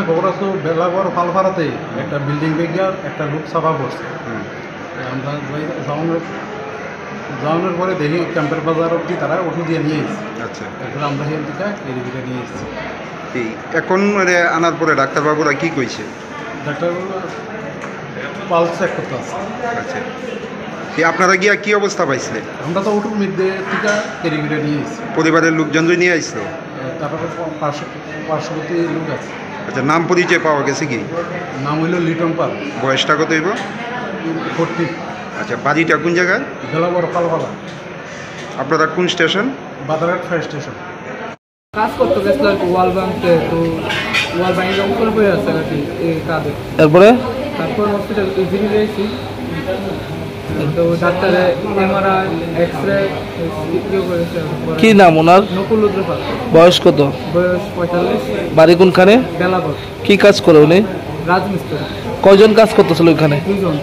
খবর আছে বেলাগড় ফালফারাতে একটা বিল্ডিং ভেঙে একটা লোক ছাপা পড়ছে। আমরা যাওয়ানোর পরে দেখি ক্যাম্পের বাজার অব্দি তারা ওষুধ দিয়ে নিয়ে এসেছে। আচ্ছা, এখন আমরা হেন থেকে এদিকে নিয়ে এসেছি। এখন আনার পরে ডাক্তারবাবুরা কি কইছে? ডাক্তারবাবু পালস চেক করতে আছে। আচ্ছা, আপনারা গিয়া কি অবস্থা পাইছিলেন? আমরা তো ওটুক মধ্যে টিকা এদিকে নিয়ে এসেছি। পরিবারের লোকজন নিয়ে আসলো? তারপরে পার্শ্ববর্তী লোক আছে। আচ্ছা, নাম পরিচয় পাওয়া গেছে কি? নাম হইল লিটন পাল। বয়সটা কত হইব? 40। আচ্ছা, বাড়িটা কোন জায়গায়? বেলাগড় ফালফালা। আপনারা কোন স্টেশন? Badharghat fire station. কাজ করতে গেছিল আর কি, ওয়াল ভাঙতে। তো ওয়াল ভাঙিয়ে উপরে পড়ে আছে আর কি এই কাজে। তারপর হসপিটাল ইজিলি গেছি। তো ডাক্তারে এমআরআই এক্সরে করেছে। কি নাম ওনার? নকুল রুদ্রপাল। বয়স কত? বয়স 45। বাড়ি কোনখানে? বেলাগড়। কি কাজ করে উনি? রাজমিস্ত্রি। কয়জন কাজ করতেছিল ওইখানে? 2 জন।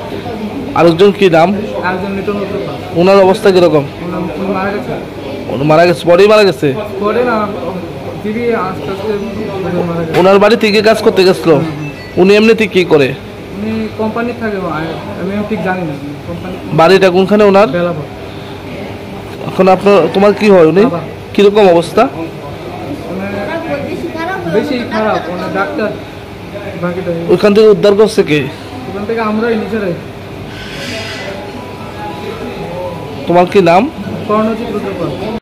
আরেকজন কি নাম? একজন লিটন রুদ্রপাল। ওনার অবস্থা কিরকম? উনি মারা গেছে। উনি মারা গেছে? বডি মারা গেছে? পরে না দিদি আস্তে আস্তে মারা গেছে। ওনার বাড়ি থেকে কাজ করতে গেছিল? উনি এমনিতে কি করে? উনি কোম্পানি থাকে, আমি ঠিক জানি না। কোম্পানি। বাড়িটা কোনখানে ওনার? বেলাগড়। এখন তোমার কি হয়? উনি কিরকম অবস্থা? বেশি খারাপ। ডাক্তার ওইখান থেকে উদ্ধার করছে কে? ওখান থেকে আমরাই নিজেরাই। তোমার কি নাম? কর্ণজিৎ রুদ্রপাল।